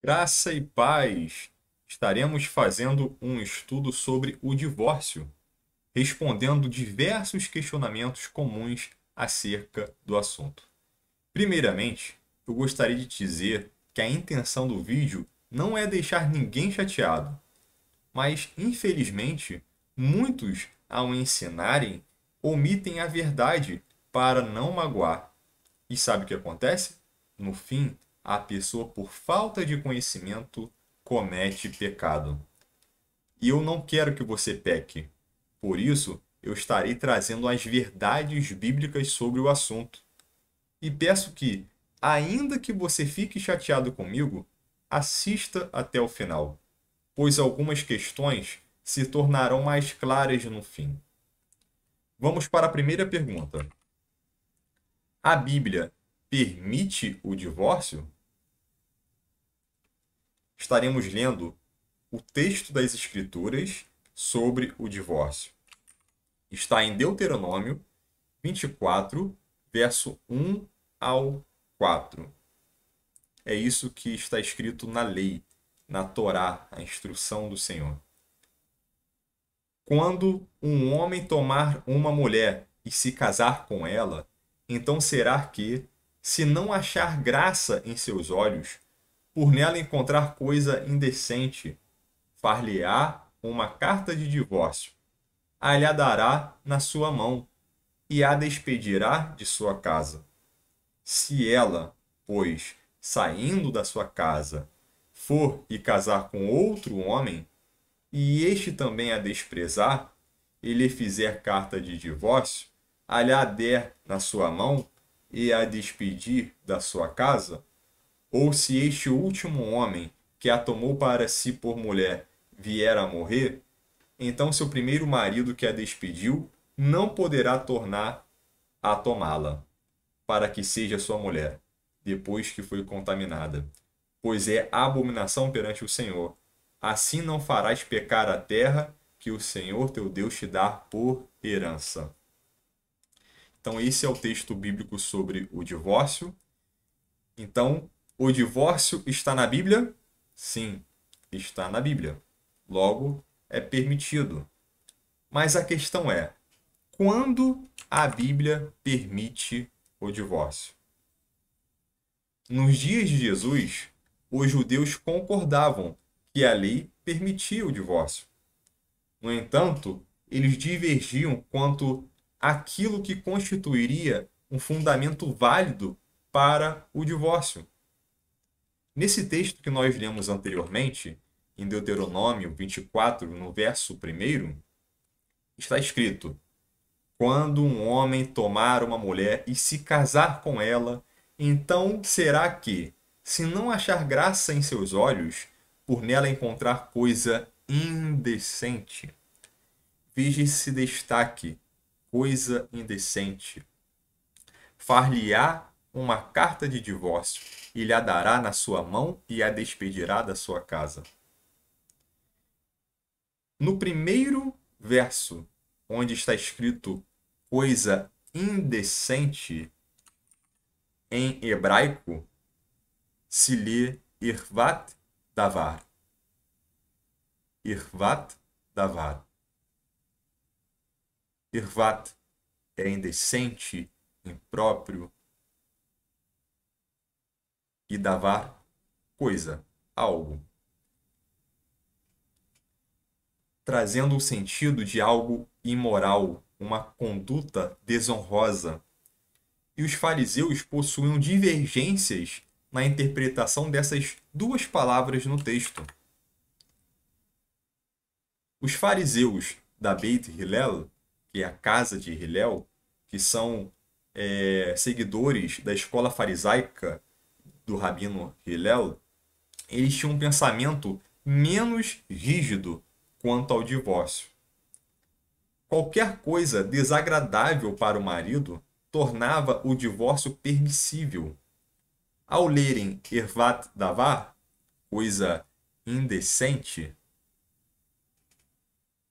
Graça e paz. Estaremos fazendo um estudo sobre o divórcio, respondendo diversos questionamentos comuns acerca do assunto. Primeiramente, eu gostaria de dizer que a intenção do vídeo não é deixar ninguém chateado, mas infelizmente, muitos, ao ensinarem, omitem a verdade para não magoar. E sabe o que acontece? No fim, a pessoa, por falta de conhecimento, comete pecado. E eu não quero que você peque. Por isso, eu estarei trazendo as verdades bíblicas sobre o assunto. E peço que, ainda que você fique chateado comigo, assista até o final, pois algumas questões se tornarão mais claras no fim. Vamos para a primeira pergunta. A Bíblia permite o divórcio? Estaremos lendo o texto das Escrituras sobre o divórcio. Está em Deuteronômio 24, verso 1 ao 4. É isso que está escrito na lei, na Torá, a instrução do Senhor. Quando um homem tomar uma mulher e se casar com ela, então será que, se não achar graça em seus olhos, por nela encontrar coisa indecente, far-lhe-á uma carta de divórcio, a dará na sua mão e a despedirá de sua casa. Se ela, pois, saindo da sua casa, for e casar com outro homem, e este também a desprezar, e lhe fizer carta de divórcio, a der na sua mão e a despedir da sua casa, ou se este último homem que a tomou para si por mulher vier a morrer, então seu primeiro marido que a despediu não poderá tornar a tomá-la, para que seja sua mulher, depois que foi contaminada, pois é abominação perante o Senhor. Assim não farás pecar a terra que o Senhor teu Deus te dá por herança. Então, esse é o texto bíblico sobre o divórcio. Então, o divórcio está na Bíblia? Sim, está na Bíblia. Logo, é permitido. Mas a questão é: quando a Bíblia permite o divórcio? Nos dias de Jesus, os judeus concordavam que a lei permitia o divórcio. No entanto, eles divergiam quanto àquilo que constituiria um fundamento válido para o divórcio. Nesse texto que nós lemos anteriormente, em Deuteronômio 24, no verso 1, está escrito: quando um homem tomar uma mulher e se casar com ela, então será que, se não achar graça em seus olhos, por nela encontrar coisa indecente. Veja esse destaque: coisa indecente. Far-lhe-á uma carta de divórcio, e lhe a dará na sua mão e a despedirá da sua casa. No primeiro verso, onde está escrito coisa indecente, em hebraico, se lê irvat davar. Irvat davar. Irvat é indecente, impróprio, e davar, coisa, algo, trazendo o sentido de algo imoral, uma conduta desonrosa. E os fariseus possuíam divergências na interpretação dessas duas palavras no texto. Os fariseus da Beit Hillel, que é a casa de Hillel, que são seguidores da escola farisaica do rabino Hillel, eles tinham um pensamento menos rígido quanto ao divórcio. Qualquer coisa desagradável para o marido tornava o divórcio permissível. Ao lerem Ervat Davar, coisa indecente,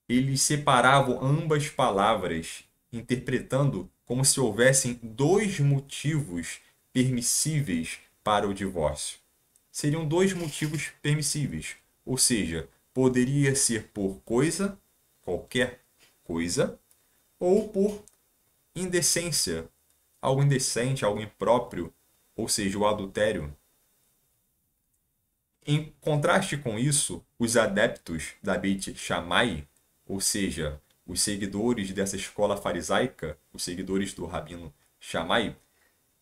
eles separavam ambas palavras, interpretando como se houvessem dois motivos permissíveis para o divórcio. seriam dois motivos permissíveis. Ou seja, poderia ser por coisa, qualquer coisa, ou por indecência, algo indecente, algo impróprio, ou seja, o adultério. Em contraste com isso, os adeptos da Beit Shammai, ou seja, os seguidores dessa escola farisaica, os seguidores do Rabino Shammai,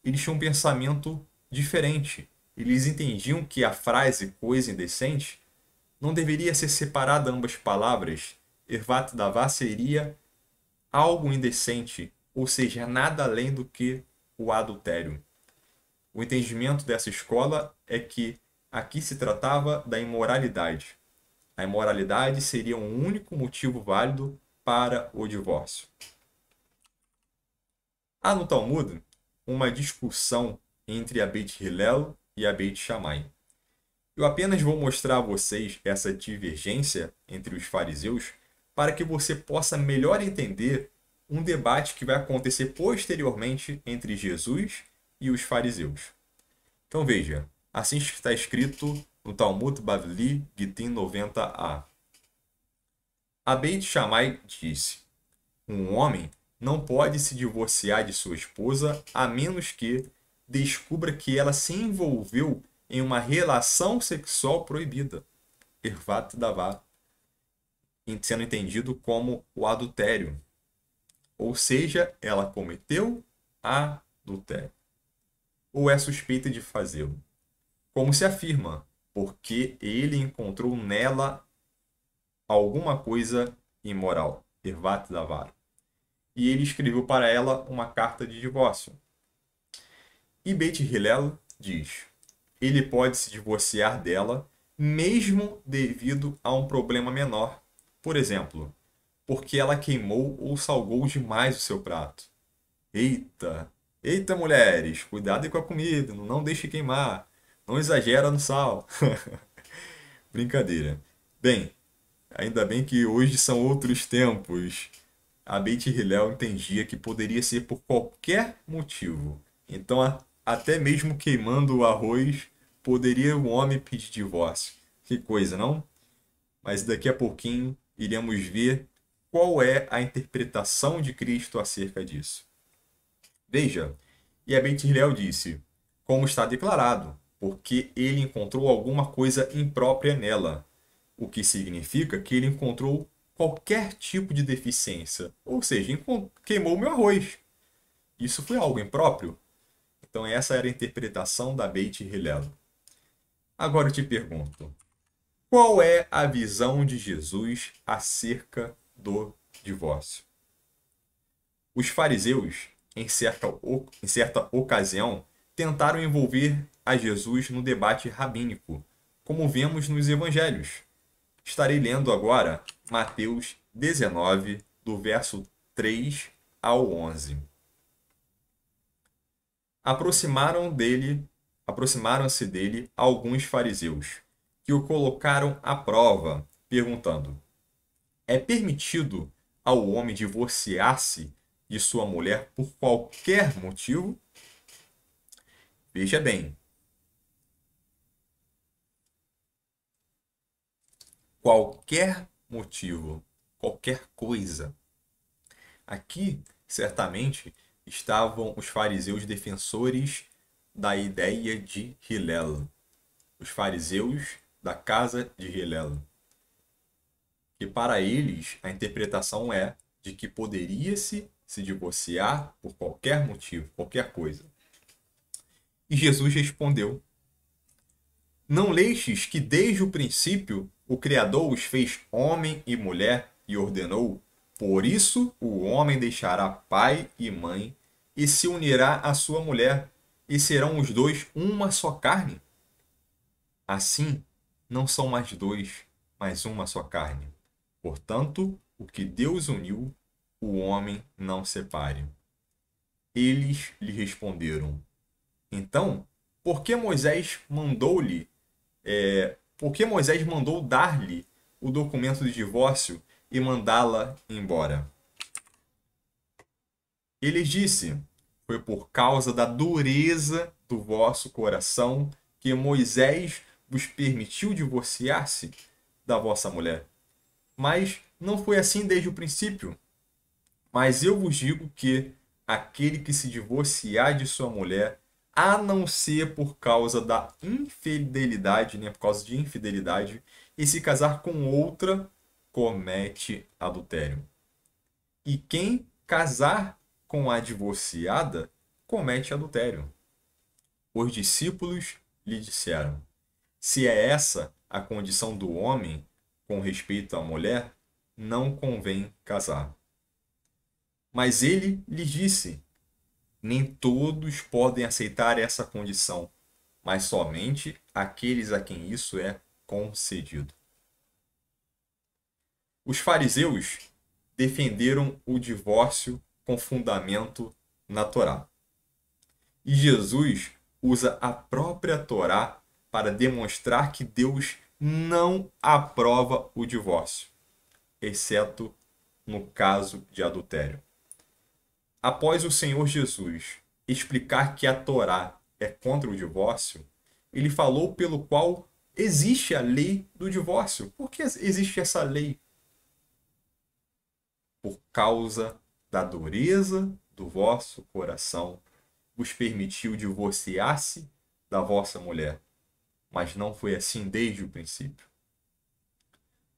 eles tinham um pensamento diferente. Eles entendiam que a frase coisa indecente não deveria ser separada ambas palavras. Ervat davá seria algo indecente, ou seja, nada além do que o adultério. O entendimento dessa escola é que aqui se tratava da imoralidade. A imoralidade seria um único motivo válido para o divórcio. Há no Talmud uma discussão entre a Beit Hillel e a Beit Shammai. Eu apenas vou mostrar a vocês essa divergência entre os fariseus para que você possa melhor entender um debate que vai acontecer posteriormente entre Jesus e os fariseus. Então veja, assim está escrito no Talmud Bavli Gittin 90a. A Beit Shammai disse: um homem não pode se divorciar de sua esposa a menos que descubra que ela se envolveu em uma relação sexual proibida, ervat davá, sendo entendido como o adultério. Ou seja, ela cometeu adultério, ou é suspeita de fazê-lo. Como se afirma, porque ele encontrou nela alguma coisa imoral, ervat davá. E ele escreveu para ela uma carta de divórcio. E Beit Hillel diz: ele pode se divorciar dela mesmo devido a um problema menor. Por exemplo, porque ela queimou ou salgou demais o seu prato. Eita, eita mulheres, cuidado com a comida, não deixe queimar, não exagera no sal. Brincadeira. Bem, ainda bem que hoje são outros tempos. A Beit Hillel entendia que poderia ser por qualquer motivo. Então, até mesmo queimando o arroz, poderia o homem pedir divórcio. Que coisa, não? Mas daqui a pouquinho iremos ver qual é a interpretação de Cristo acerca disso. Veja, e a Beit Hillel disse, como está declarado, porque ele encontrou alguma coisa imprópria nela, o que significa que ele encontrou qualquer tipo de deficiência, ou seja, queimou meu arroz. Isso foi algo impróprio? Então essa era a interpretação da Beit Hillel. Agora eu te pergunto, qual é a visão de Jesus acerca do divórcio? Os fariseus, em certa ocasião, tentaram envolver a Jesus no debate rabínico, como vemos nos evangelhos. Estarei lendo agora Mateus 19, do verso 3 ao 11. Aproximaram-se dele alguns fariseus, que o colocaram à prova, perguntando: é permitido ao homem divorciar-se de sua mulher por qualquer motivo? Veja bem, qualquer motivo, qualquer coisa. Aqui, certamente, estavam os fariseus defensores da ideia de Hillel, os fariseus da casa de Hillel. E para eles, a interpretação é de que poderia-se se divorciar por qualquer motivo, qualquer coisa. E Jesus respondeu: não lestes que desde o princípio o Criador os fez homem e mulher e ordenou: por isso o homem deixará pai e mãe e se unirá à sua mulher, e serão os dois uma só carne? Assim, não são mais dois, mas uma só carne. Portanto, o que Deus uniu, o homem não separe. Eles lhe responderam: então, por que Moisés mandou dar-lhe o documento de divórcio e mandá-la embora? Ele disse: foi por causa da dureza do vosso coração porque Moisés vos permitiu divorciar-se da vossa mulher. Mas não foi assim desde o princípio. Mas eu vos digo que aquele que se divorciar de sua mulher, a não ser por causa da infidelidade, né, por causa de infidelidade, e se casar com outra, comete adultério. E quem casar com a divorciada, comete adultério. Os discípulos lhe disseram: se é essa a condição do homem com respeito à mulher, não convém casar. Mas ele lhes disse: nem todos podem aceitar essa condição, mas somente aqueles a quem isso é concedido. Os fariseus defenderam o divórcio com fundamento na Torá. E Jesus usa a própria Torá para demonstrar que Deus não aprova o divórcio, exceto no caso de adultério. Após o Senhor Jesus explicar que a Torá é contra o divórcio, ele falou pelo qual existe a lei do divórcio. Por que existe essa lei? Por causa da dureza do vosso coração, vos permitiu divorciar-se da vossa mulher. Mas não foi assim desde o princípio.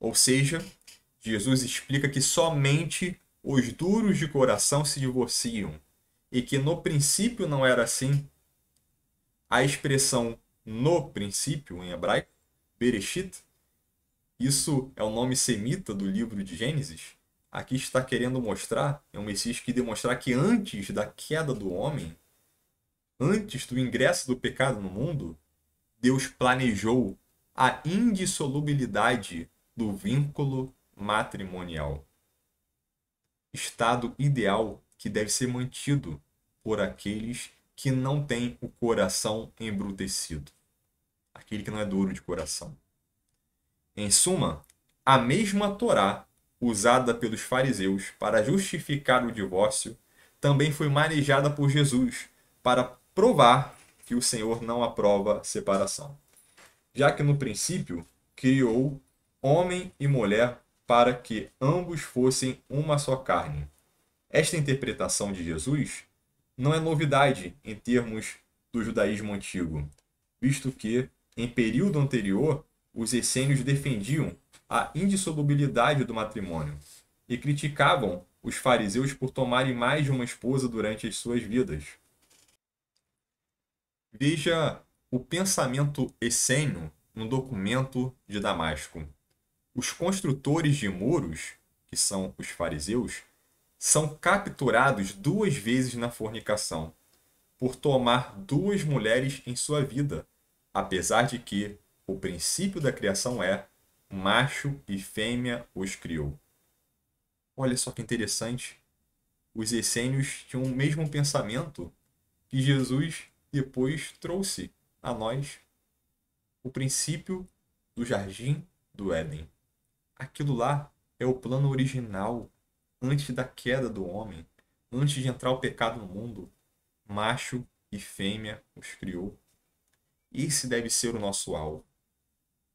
Ou seja, Jesus explica que somente os duros de coração se divorciam e que no princípio não era assim. A expressão no princípio, em hebraico, Bereshit, isso é o nome semita do livro de Gênesis. Aqui está querendo mostrar, é um Messias que demonstrar que antes da queda do homem, antes do ingresso do pecado no mundo, Deus planejou a indissolubilidade do vínculo matrimonial. Estado ideal que deve ser mantido por aqueles que não têm o coração embrutecido. Aquele que não é duro de coração. Em suma, a mesma Torá usada pelos fariseus para justificar o divórcio também foi manejada por Jesus para provar que o Senhor não aprova separação. Já que no princípio criou homem e mulher para que ambos fossem uma só carne. Esta interpretação de Jesus não é novidade em termos do judaísmo antigo, visto que, em período anterior, os essênios defendiam a indissolubilidade do matrimônio e criticavam os fariseus por tomarem mais de uma esposa durante as suas vidas. Veja o pensamento essênio no documento de Damasco. Os construtores de muros, que são os fariseus, são capturados 2 vezes na fornicação, por tomar 2 mulheres em sua vida, apesar de que o princípio da criação é macho e fêmea os criou. Olha só que interessante. Os essênios tinham o mesmo pensamento que Jesus depois trouxe a nós. O princípio do jardim do Éden. Aquilo lá é o plano original, antes da queda do homem, antes de entrar o pecado no mundo. Macho e fêmea os criou. Esse deve ser o nosso alvo.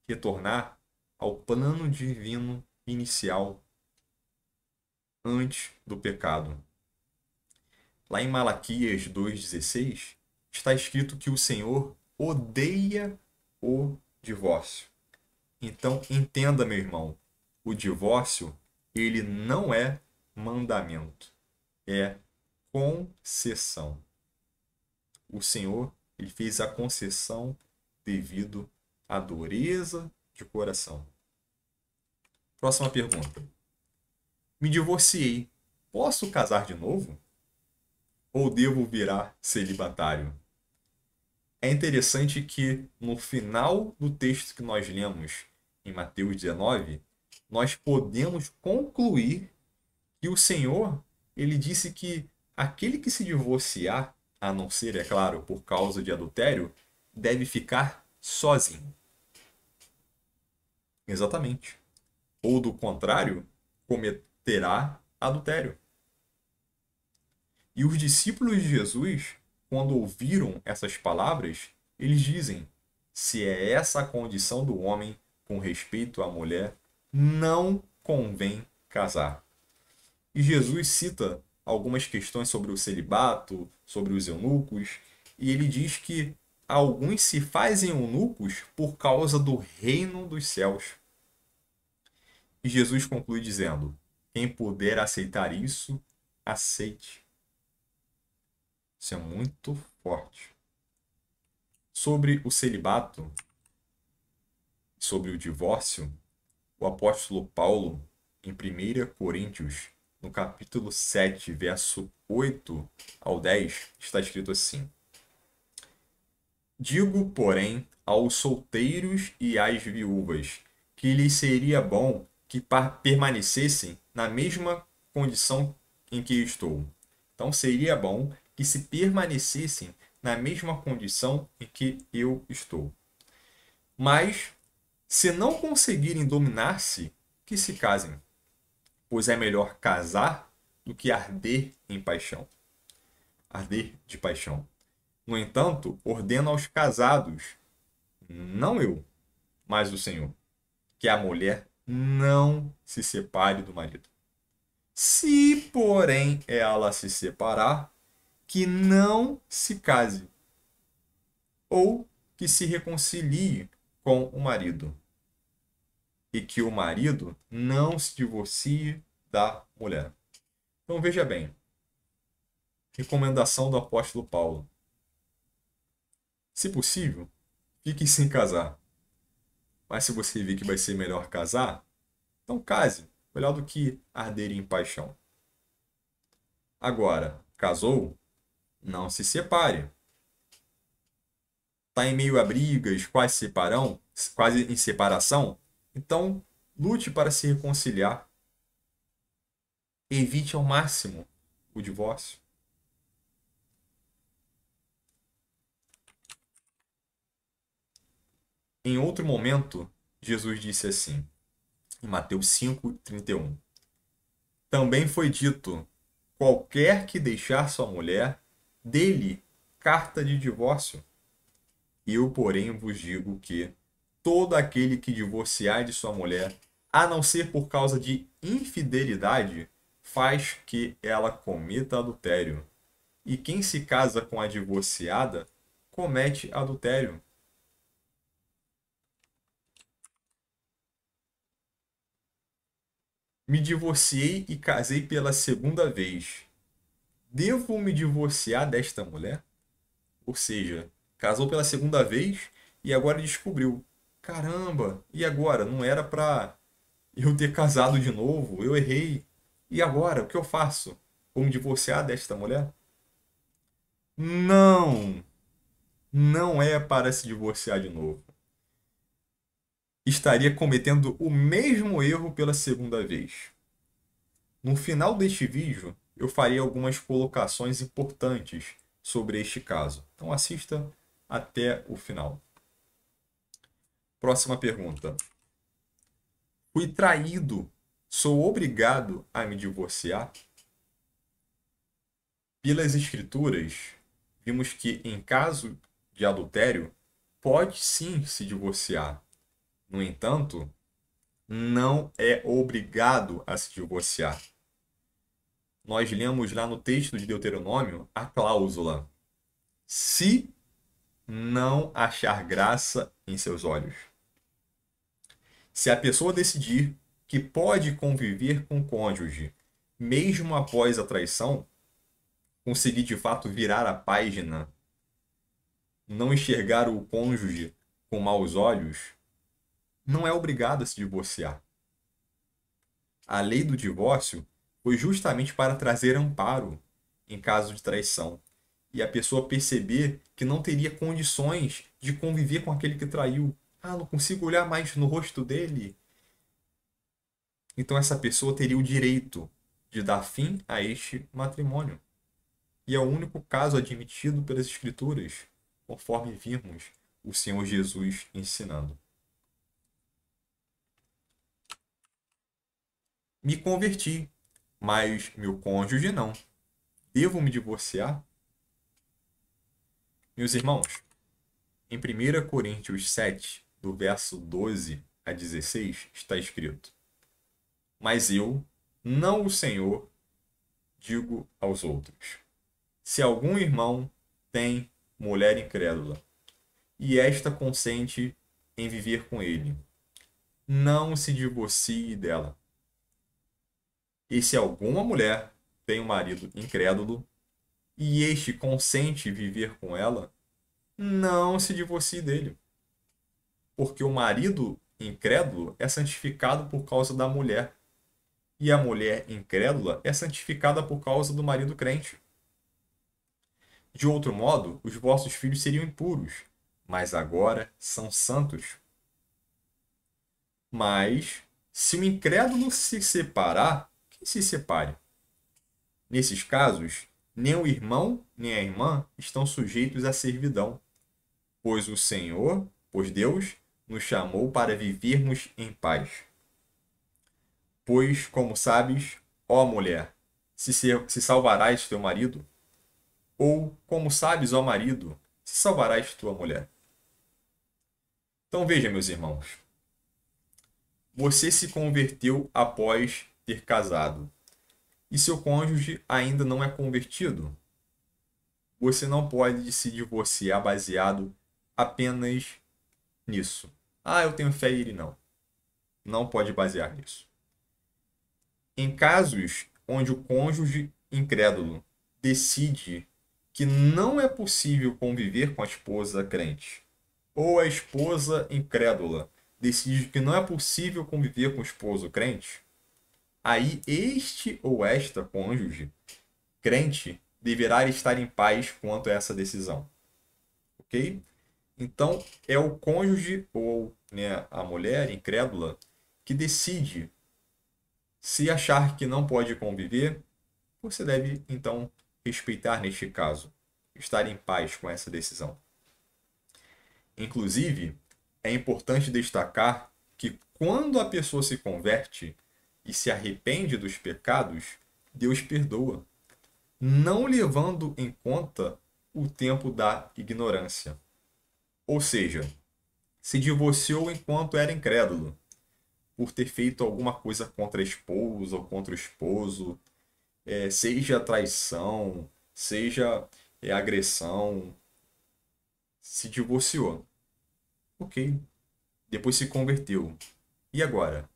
Retornar ao plano divino inicial, antes do pecado. Lá em Malaquias 2,16, está escrito que o Senhor odeia o divórcio. Então, entenda, meu irmão, o divórcio, ele não é mandamento, é concessão. O Senhor, ele fez a concessão devido à dureza de coração. Próxima pergunta. Me divorciei. Posso casar de novo? Ou devo virar celibatário? É interessante que no final do texto que nós lemos em Mateus 19, nós podemos concluir que o Senhor, ele disse que aquele que se divorciar, a não ser, é claro, por causa de adultério, deve ficar sozinho. Exatamente. Ou do contrário, cometerá adultério. E os discípulos de Jesus, quando ouviram essas palavras, eles dizem: se é essa a condição do homem com respeito à mulher, não convém casar. E Jesus cita algumas questões sobre o celibato, sobre os eunucos, e ele diz que alguns se fazem eunucos por causa do reino dos céus. E Jesus conclui dizendo: quem puder aceitar isso, aceite. Isso é muito forte. Sobre o celibato, sobre o divórcio, o apóstolo Paulo, em 1 Coríntios, no capítulo 7, verso 8 ao 10, está escrito assim: digo, porém, aos solteiros e às viúvas, que lhes seria bom que permanecessem na mesma condição em que estou. Então, seria bom que se permanecessem na mesma condição em que eu estou. Mas, se não conseguirem dominar-se, que se casem, pois é melhor casar do que arder em paixão. Arder de paixão. No entanto, ordeno aos casados, não eu, mas o Senhor, que a mulher não se separe do marido. Se, porém, ela se separar, que não se case, ou que se reconcilie com o marido, e que o marido não se divorcie da mulher. Então veja bem, recomendação do apóstolo Paulo. Se possível, fique sem casar. Mas se você vê que vai ser melhor casar, então case. Melhor do que arder em paixão. Agora, casou? Não se separe. Está em meio a brigas, quase em separação? Então, lute para se reconciliar. Evite ao máximo o divórcio. Em outro momento, Jesus disse assim, em Mateus 5:31. Também foi dito: qualquer que deixar sua mulher, dê-lhe carta de divórcio. Eu, porém, vos digo que todo aquele que divorciar de sua mulher, a não ser por causa de infidelidade, faz que ela cometa adultério. E quem se casa com a divorciada, comete adultério. Me divorciei e casei pela segunda vez. Devo me divorciar desta mulher? Ou seja, casou pela segunda vez e agora descobriu. Caramba, e agora? Não era pra eu ter casado de novo, eu errei. E agora, o que eu faço? Vou me divorciar desta mulher? Não, não é para se divorciar de novo. Estaria cometendo o mesmo erro pela segunda vez. No final deste vídeo, eu farei algumas colocações importantes sobre este caso. Então assista até o final. Próxima pergunta. Fui traído. Sou obrigado a me divorciar? Pelas Escrituras, vimos que em caso de adultério, pode sim se divorciar. No entanto, não é obrigado a se divorciar. Nós lemos lá no texto de Deuteronômio a cláusula: se não achar graça em seus olhos. Se a pessoa decidir que pode conviver com o cônjuge, mesmo após a traição, conseguir de fato virar a página, não enxergar o cônjuge com maus olhos, não é obrigado a se divorciar. A lei do divórcio foi justamente para trazer amparo em caso de traição e a pessoa perceber que não teria condições de conviver com aquele que traiu. Ah, não consigo olhar mais no rosto dele. Então essa pessoa teria o direito de dar fim a este matrimônio. E é o único caso admitido pelas Escrituras, conforme vimos o Senhor Jesus ensinando. Me converti, mas meu cônjuge não. Devo me divorciar? Meus irmãos, Em 1 Coríntios 7, do verso 12 a 16, está escrito: Mas eu, não o Senhor, digo aos outros: se algum irmão tem mulher incrédula, e esta consente em viver com ele, não se divorcie dela. E se alguma mulher tem um marido incrédulo, e este consente em viver com ela, não se divorcie dele. Porque o marido incrédulo é santificado por causa da mulher, e a mulher incrédula é santificada por causa do marido crente. De outro modo, os vossos filhos seriam impuros, mas agora são santos. Mas, se o incrédulo se separar, que se separe. Nesses casos, nem o irmão nem a irmã estão sujeitos à servidão, pois Deus, nos chamou para vivermos em paz. Pois, como sabes, ó mulher, se salvarás teu marido? Ou, como sabes, ó marido, se salvarás tua mulher? Então veja, meus irmãos, você se converteu após ter casado, e seu cônjuge ainda não é convertido. Você não pode se divorciar baseado apenas nisso. Ah, eu tenho fé e ele não. Não pode basear nisso. Em casos onde o cônjuge incrédulo decide que não é possível conviver com a esposa crente, ou a esposa incrédula decide que não é possível conviver com o esposo crente, aí este ou esta cônjuge crente deverá estar em paz quanto a essa decisão. Ok? Então, é o cônjuge ou, né, a mulher incrédula que decide. Se achar que não pode conviver, você deve, então, respeitar neste caso, estar em paz com essa decisão. Inclusive, é importante destacar que quando a pessoa se converte e se arrepende dos pecados, Deus perdoa, não levando em conta o tempo da ignorância. Ou seja, se divorciou enquanto era incrédulo, por ter feito alguma coisa contra a esposa ou contra o esposo, seja traição, seja agressão, se divorciou. Ok. Depois se converteu. E agora?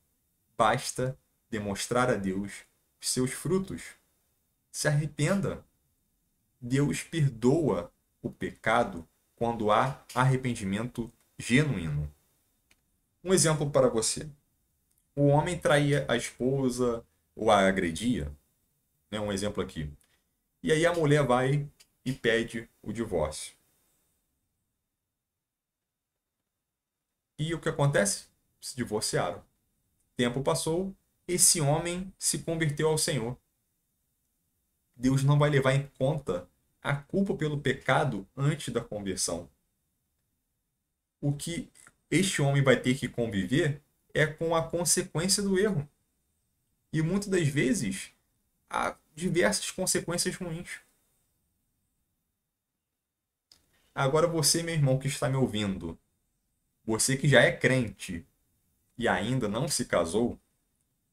Basta demonstrar a Deus os seus frutos. Se arrependa. Deus perdoa o pecado quando há arrependimento genuíno. Um exemplo para você. O homem traía a esposa ou a agredia. Né? Um exemplo aqui. E aí a mulher vai e pede o divórcio. E o que acontece? Se divorciaram. Tempo passou, esse homem se converteu ao Senhor. Deus não vai levar em conta a culpa pelo pecado antes da conversão. O que este homem vai ter que conviver é com a consequência do erro. E muitas das vezes há diversas consequências ruins. Agora você, meu irmão, que está me ouvindo, você que já é crente e ainda não se casou,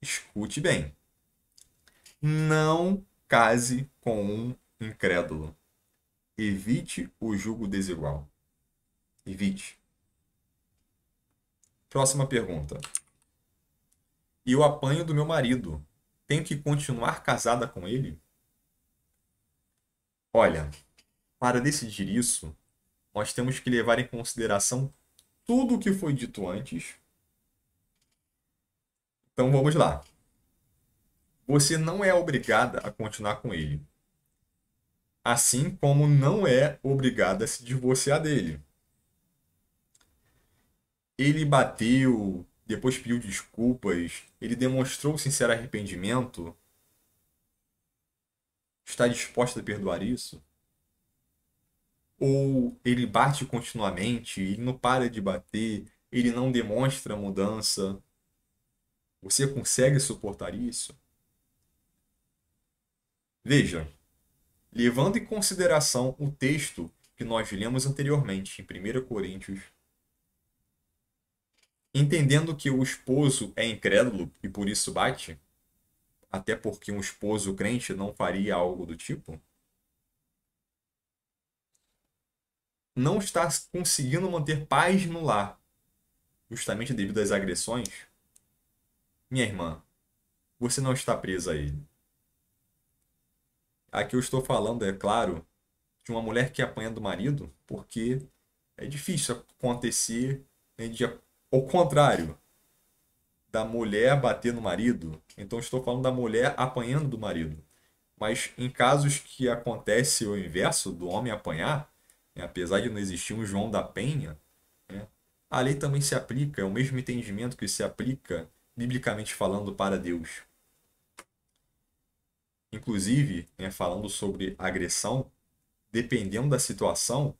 escute bem. Não case com um incrédulo. Evite o jugo desigual. Evite. Próxima pergunta. E eu apanho do meu marido. Tenho que continuar casada com ele? Olha, para decidir isso, nós temos que levar em consideração tudo o que foi dito antes. Então vamos lá. Você não é obrigada a continuar com ele. Assim como não é obrigada a se divorciar dele. Ele bateu, depois pediu desculpas, ele demonstrou sincero arrependimento. Está disposta a perdoar isso? Ou ele bate continuamente, ele não para de bater, ele não demonstra mudança? Você consegue suportar isso? Veja, levando em consideração o texto que nós lemos anteriormente, em 1 Coríntios, entendendo que o esposo é incrédulo e por isso bate, até porque um esposo crente não faria algo do tipo, não está conseguindo manter paz no lar, justamente devido às agressões, minha irmã, você não está presa a ele. Aqui eu estou falando, é claro, de uma mulher que apanha do marido, porque é difícil acontecer, né, ao contrário, da mulher bater no marido. Então estou falando da mulher apanhando do marido. Mas em casos que acontece o inverso, do homem apanhar, né, apesar de não existir um João da Penha, né, a lei também se aplica, é o mesmo entendimento que se aplica, biblicamente falando, para Deus. Inclusive, né, falando sobre agressão, dependendo da situação,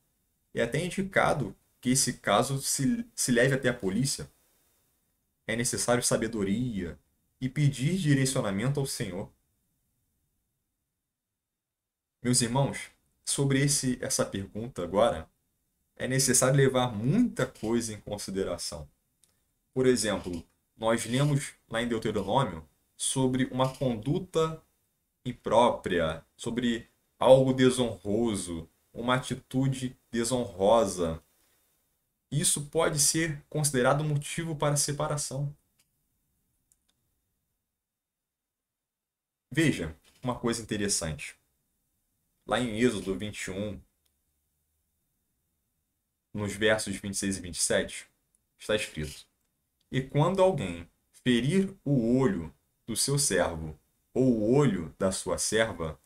é até indicado que esse caso se leve até a polícia. É necessário sabedoria e pedir direcionamento ao Senhor. Meus irmãos, sobre essa pergunta agora, é necessário levar muita coisa em consideração. Por exemplo, nós lemos lá em Deuteronômio sobre uma conduta imprópria, sobre algo desonroso, uma atitude desonrosa. Isso pode ser considerado motivo para separação. Veja uma coisa interessante. Lá em Êxodo 21, nos versos 26 e 27, está escrito: E quando alguém ferir o olho do seu servo ou o olho da sua serva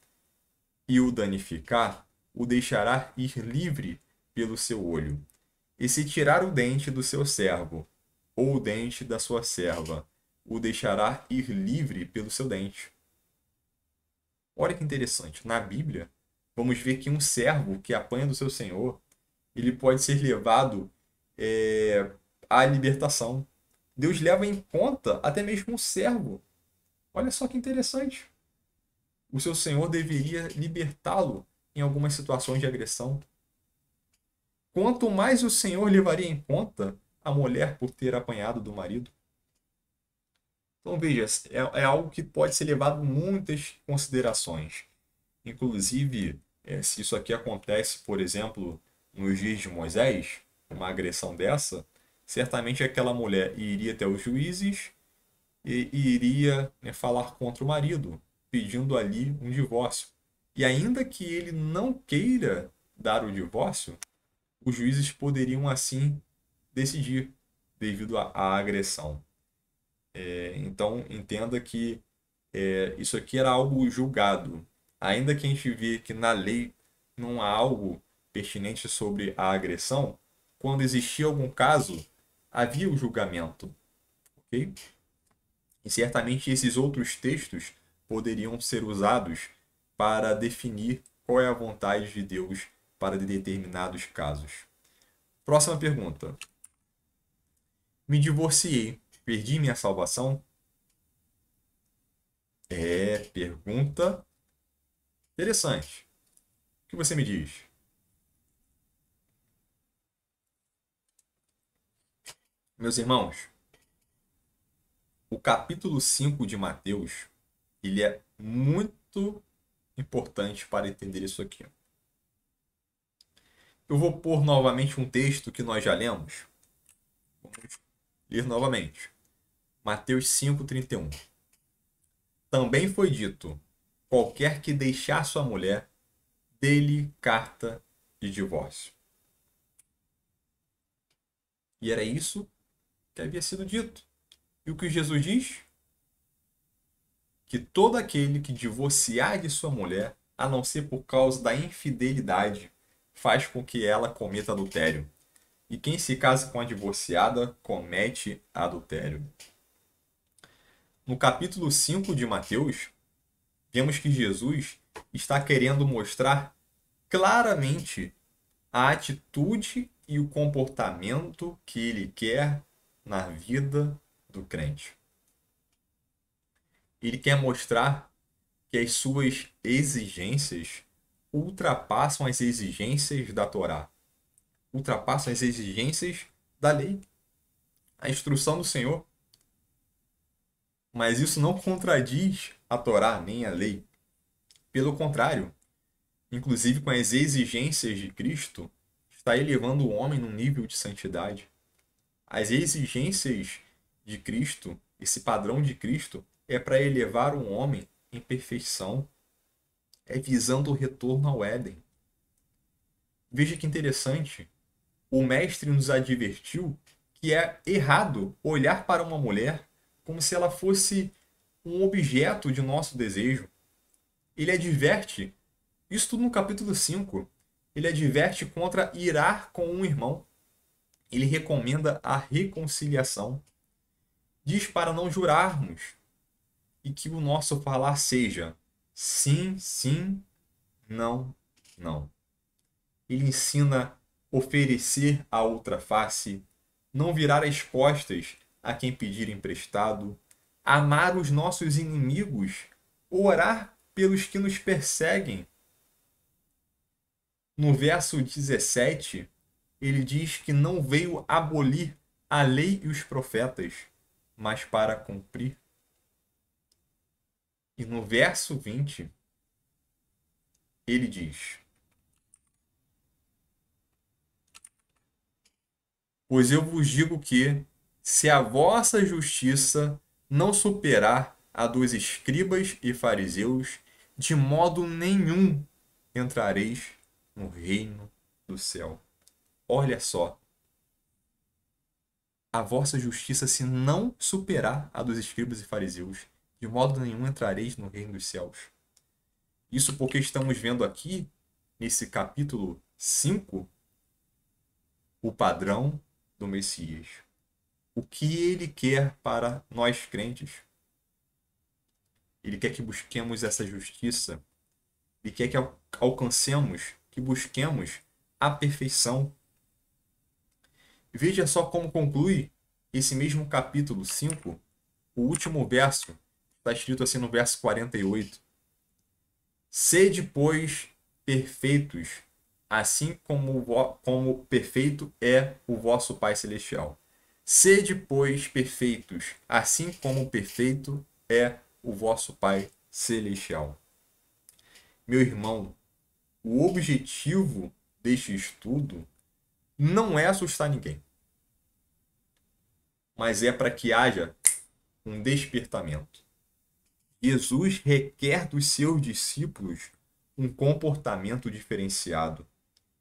e o danificar, o deixará ir livre pelo seu olho. E se tirar o dente do seu servo ou o dente da sua serva, o deixará ir livre pelo seu dente. Olha que interessante. Na Bíblia, vamos ver que um servo que apanha do seu senhor, ele pode ser levado à libertação. Deus leva em conta até mesmo um servo. Olha só que interessante. O seu senhor deveria libertá-lo em algumas situações de agressão. Quanto mais o senhor levaria em conta a mulher por ter apanhado do marido. Então veja, é algo que pode ser levado em muitas considerações. Inclusive, se isso aqui acontece, por exemplo, nos dias de Moisés, uma agressão dessa, certamente aquela mulher iria até os juízes e iria, né, falar contra o marido, pedindo ali um divórcio. E ainda que ele não queira dar o divórcio, os juízes poderiam assim decidir devido à agressão. Então, entenda que isso aqui era algo julgado. Ainda que a gente vê que na lei não há algo pertinente sobre a agressão, quando existia algum caso, havia o julgamento, ok? E certamente esses outros textos poderiam ser usados para definir qual é a vontade de Deus para determinados casos. Próxima pergunta. Me divorciei, perdi minha salvação? Pergunta interessante. O que você me diz? Meus irmãos, o capítulo 5 de Mateus, ele é muito importante para entender isso aqui. Eu vou pôr novamente um texto que nós já lemos. Vamos ler novamente. Mateus 5:31. Também foi dito: qualquer que deixar sua mulher, dê-lhe carta de divórcio. E era isso que havia sido dito. E o que Jesus diz? Que todo aquele que divorciar de sua mulher, a não ser por causa da infidelidade, faz com que ela cometa adultério. E quem se casa com a divorciada comete adultério. No capítulo 5 de Mateus, vemos que Jesus está querendo mostrar claramente a atitude e o comportamento que ele quer na vida do crente. Ele quer mostrar que as suas exigências ultrapassam as exigências da Torá, ultrapassam as exigências da lei, a instrução do Senhor. Mas isso não contradiz a Torá nem a lei. Pelo contrário, inclusive com as exigências de Cristo, está elevando o homem num nível de santidade. As exigências de Cristo, esse padrão de Cristo, é para elevar um homem em perfeição, é visando o retorno ao Éden. Veja que interessante, o Mestre nos advertiu que é errado olhar para uma mulher como se ela fosse um objeto de nosso desejo. Ele adverte, isso tudo no capítulo 5, ele adverte contra irar com um irmão. Ele recomenda a reconciliação. Diz para não jurarmos e que o nosso falar seja sim, sim, não, não. Ele ensina oferecer a outra face, não virar as costas a quem pedir emprestado, amar os nossos inimigos, orar pelos que nos perseguem. No verso 17, ele diz que não veio abolir a lei e os profetas, mas para cumprir. E no verso 20, ele diz: Pois eu vos digo que, se a vossa justiça não superar a dos escribas e fariseus, de modo nenhum entrareis no reino do céu. Olha só, a vossa justiça se não superar a dos escribas e fariseus, de modo nenhum entrareis no reino dos céus. Isso porque estamos vendo aqui, nesse capítulo 5, o padrão do Messias. O que ele quer para nós crentes? Ele quer que busquemos essa justiça. Ele quer que alcancemos, que busquemos a perfeição. Veja só como conclui esse mesmo capítulo 5, o último verso, está escrito assim no verso 48. Sede, pois, perfeitos, assim como perfeito é o vosso Pai Celestial. Sede, pois, perfeitos, assim como perfeito é o vosso Pai Celestial. Meu irmão, o objetivo deste estudo não é assustar ninguém, mas é para que haja um despertamento. Jesus requer dos seus discípulos um comportamento diferenciado.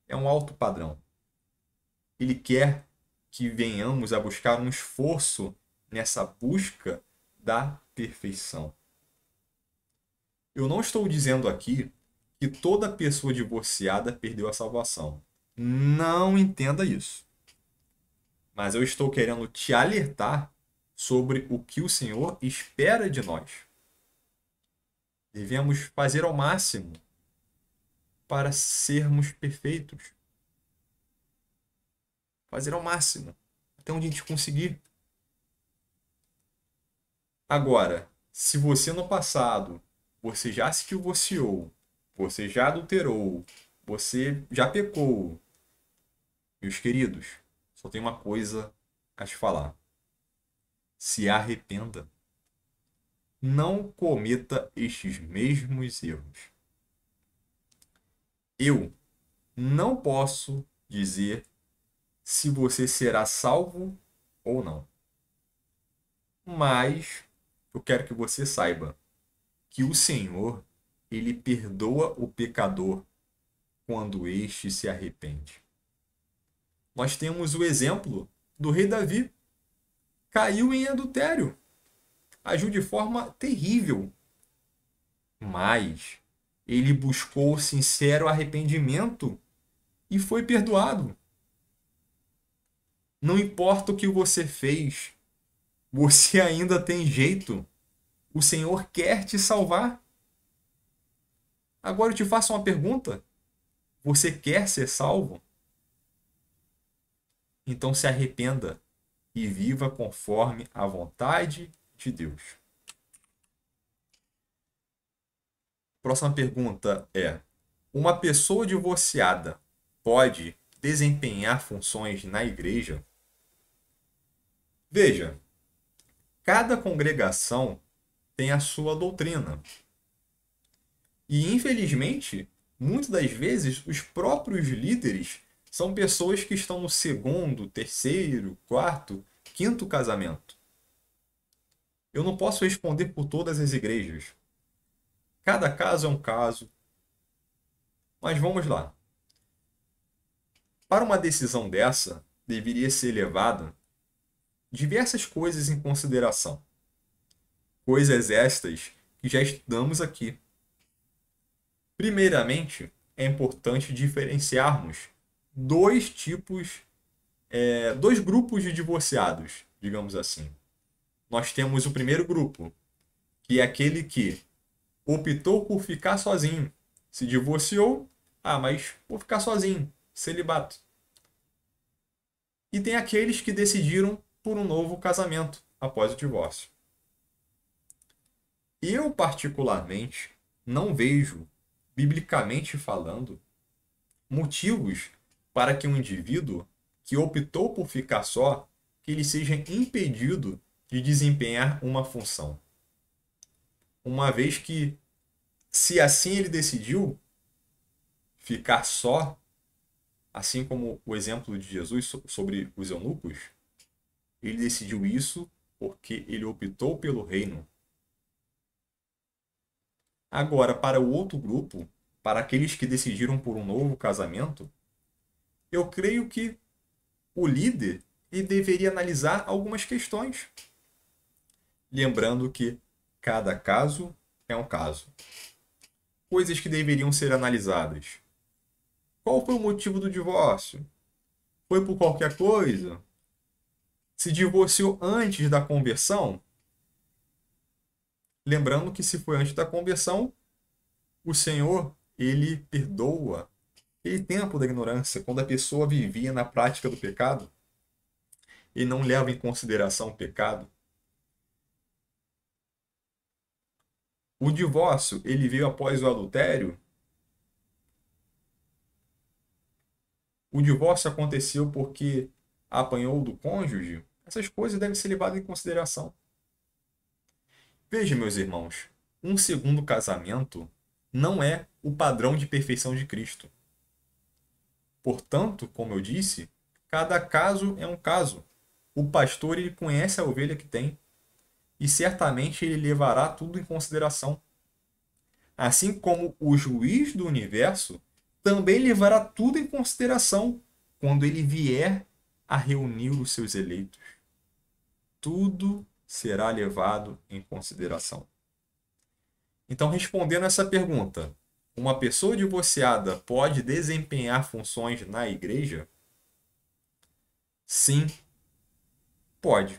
É um alto padrão. Ele quer que venhamos a buscar um esforço nessa busca da perfeição. Eu não estou dizendo aqui que toda pessoa divorciada perdeu a salvação. Não entenda isso. Mas eu estou querendo te alertar sobre o que o Senhor espera de nós. Devemos fazer ao máximo para sermos perfeitos. Fazer ao máximo, até onde a gente conseguir. Agora, se você no passado, você já se divorciou, você já adulterou, você já pecou, meus queridos, só tem uma coisa a te falar. Se arrependa. Não cometa estes mesmos erros. Eu não posso dizer se você será salvo ou não. Mas eu quero que você saiba que o Senhor, ele perdoa o pecador quando este se arrepende. Nós temos o exemplo do rei Davi. Caiu em adultério. Agiu de forma terrível. Mas ele buscou sincero arrependimento e foi perdoado. Não importa o que você fez, você ainda tem jeito. O Senhor quer te salvar. Agora eu te faço uma pergunta. Você quer ser salvo? Então se arrependa e viva conforme a vontade de Deus. Próxima pergunta é: Uma pessoa divorciada pode desempenhar funções na igreja? Veja, cada congregação tem a sua doutrina. E, infelizmente, muitas das vezes, os próprios líderes são pessoas que estão no segundo, terceiro, quarto, quinto casamento. Eu não posso responder por todas as igrejas. Cada caso é um caso. Mas vamos lá. Para uma decisão dessa, deveria ser levada diversas coisas em consideração. Coisas estas que já estudamos aqui. Primeiramente, é importante diferenciarmos dois tipos, dois grupos de divorciados, digamos assim. Nós temos o primeiro grupo, que é aquele que optou por ficar sozinho. Se divorciou, mas vou ficar sozinho, celibato. E tem aqueles que decidiram por um novo casamento após o divórcio. Eu, particularmente, não vejo, biblicamente falando, motivos para que um indivíduo que optou por ficar só, que ele seja impedido de desempenhar uma função. Uma vez que, se assim ele decidiu ficar só, assim como o exemplo de Jesus sobre os eunucos, ele decidiu isso porque ele optou pelo reino. Agora, para o outro grupo, para aqueles que decidiram por um novo casamento, eu creio que o líder ele deveria analisar algumas questões. Lembrando que cada caso é um caso. Coisas que deveriam ser analisadas. Qual foi o motivo do divórcio? Foi por qualquer coisa? Se divorciou antes da conversão? Lembrando que se foi antes da conversão, o Senhor, ele perdoa aquele tempo da ignorância, quando a pessoa vivia na prática do pecado, ele não leva em consideração o pecado. O divórcio, ele veio após o adultério? O divórcio aconteceu porque apanhou do cônjuge? Essas coisas devem ser levadas em consideração. Veja, meus irmãos, um segundo casamento não é o padrão de perfeição de Cristo. Portanto, como eu disse, cada caso é um caso. O pastor ele conhece a ovelha que tem e certamente ele levará tudo em consideração. Assim como o juiz do universo também levará tudo em consideração quando ele vier a reunir os seus eleitos. Tudo será levado em consideração. Então, respondendo essa pergunta, uma pessoa divorciada pode desempenhar funções na igreja? Sim, pode.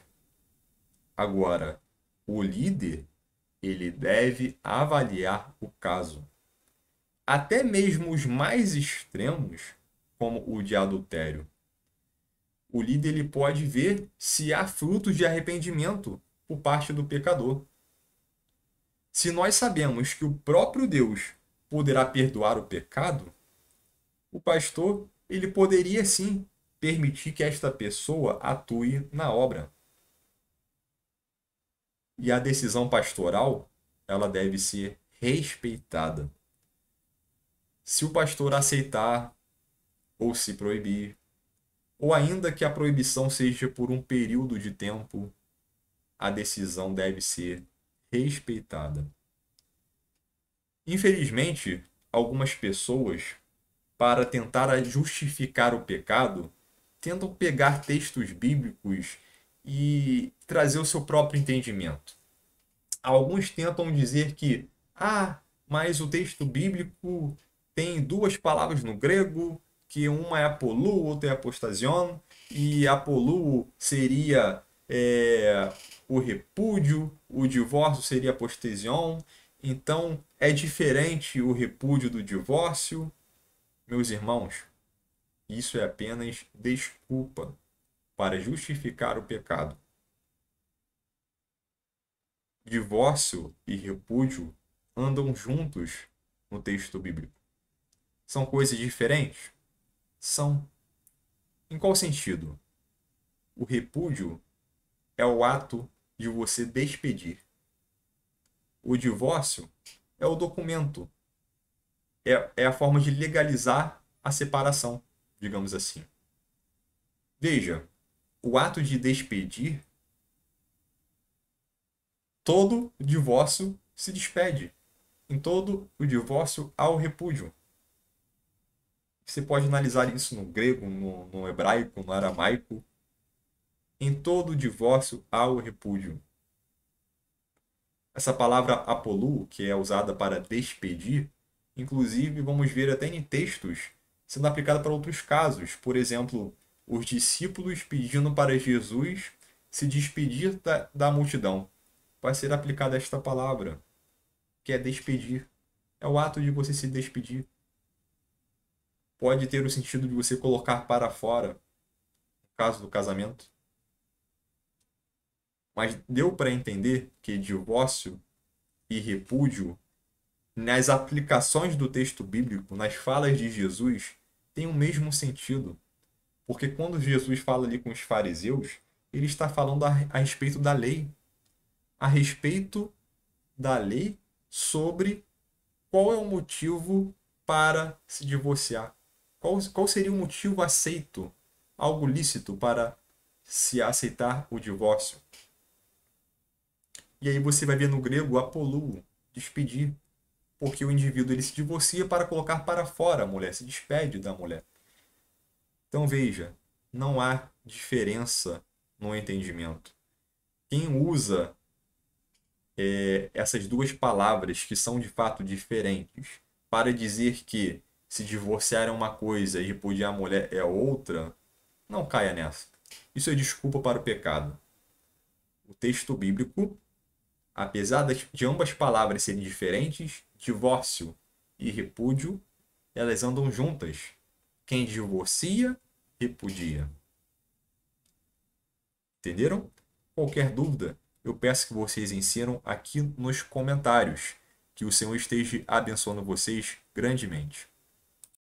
Agora, o líder, ele deve avaliar o caso. Até mesmo os mais extremos, como o de adultério. O líder ele pode ver se há frutos de arrependimento por parte do pecador. Se nós sabemos que o próprio Deus poderá perdoar o pecado, o pastor ele poderia sim permitir que esta pessoa atue na obra. E a decisão pastoral, ela deve ser respeitada. Se o pastor aceitar ou se proibir, ou ainda que a proibição seja por um período de tempo, a decisão deve ser respeitada. Infelizmente, algumas pessoas, para tentar justificar o pecado, tentam pegar textos bíblicos e trazer o seu próprio entendimento. Alguns tentam dizer que, mas o texto bíblico tem duas palavras no grego, que uma é apolou, outra é apostasion, e apolou seria o repúdio, o divórcio seria apostasion, então é diferente o repúdio do divórcio. Meus irmãos, isso é apenas desculpa para justificar o pecado. Divórcio e repúdio andam juntos no texto bíblico. São coisas diferentes? São. Em qual sentido? O repúdio é o ato de você despedir. O divórcio é o documento, é a forma de legalizar a separação, digamos assim. Veja, o ato de despedir, todo divórcio se despede. Em todo o divórcio há o repúdio. Você pode analisar isso no grego, no hebraico, no aramaico. Em todo divórcio há o repúdio. Essa palavra apolu, que é usada para despedir, inclusive vamos ver até em textos sendo aplicada para outros casos. Por exemplo, os discípulos pedindo para Jesus se despedir da multidão. Vai ser aplicada esta palavra, que é despedir. É o ato de você se despedir. Pode ter o sentido de você colocar para fora, no caso do casamento. Mas deu para entender que divórcio e repúdio, nas aplicações do texto bíblico, nas falas de Jesus, tem o mesmo sentido. Porque quando Jesus fala ali com os fariseus, ele está falando a respeito da lei. A respeito da lei sobre qual é o motivo para se divorciar. Qual seria o motivo aceito, algo lícito para se aceitar o divórcio? E aí você vai ver no grego apoluo, despedir, porque o indivíduo ele se divorcia para colocar para fora a mulher, se despede da mulher. Então veja, não há diferença no entendimento. Quem usa essas duas palavras que são de fato diferentes para dizer que se divorciar é uma coisa e repudiar a mulher é outra, não caia nessa. Isso é desculpa para o pecado. O texto bíblico, apesar de ambas palavras serem diferentes, divórcio e repúdio, elas andam juntas. Quem divorcia, repudia. Entenderam? Qualquer dúvida, eu peço que vocês insiram aqui nos comentários. Que o Senhor esteja abençoando vocês grandemente.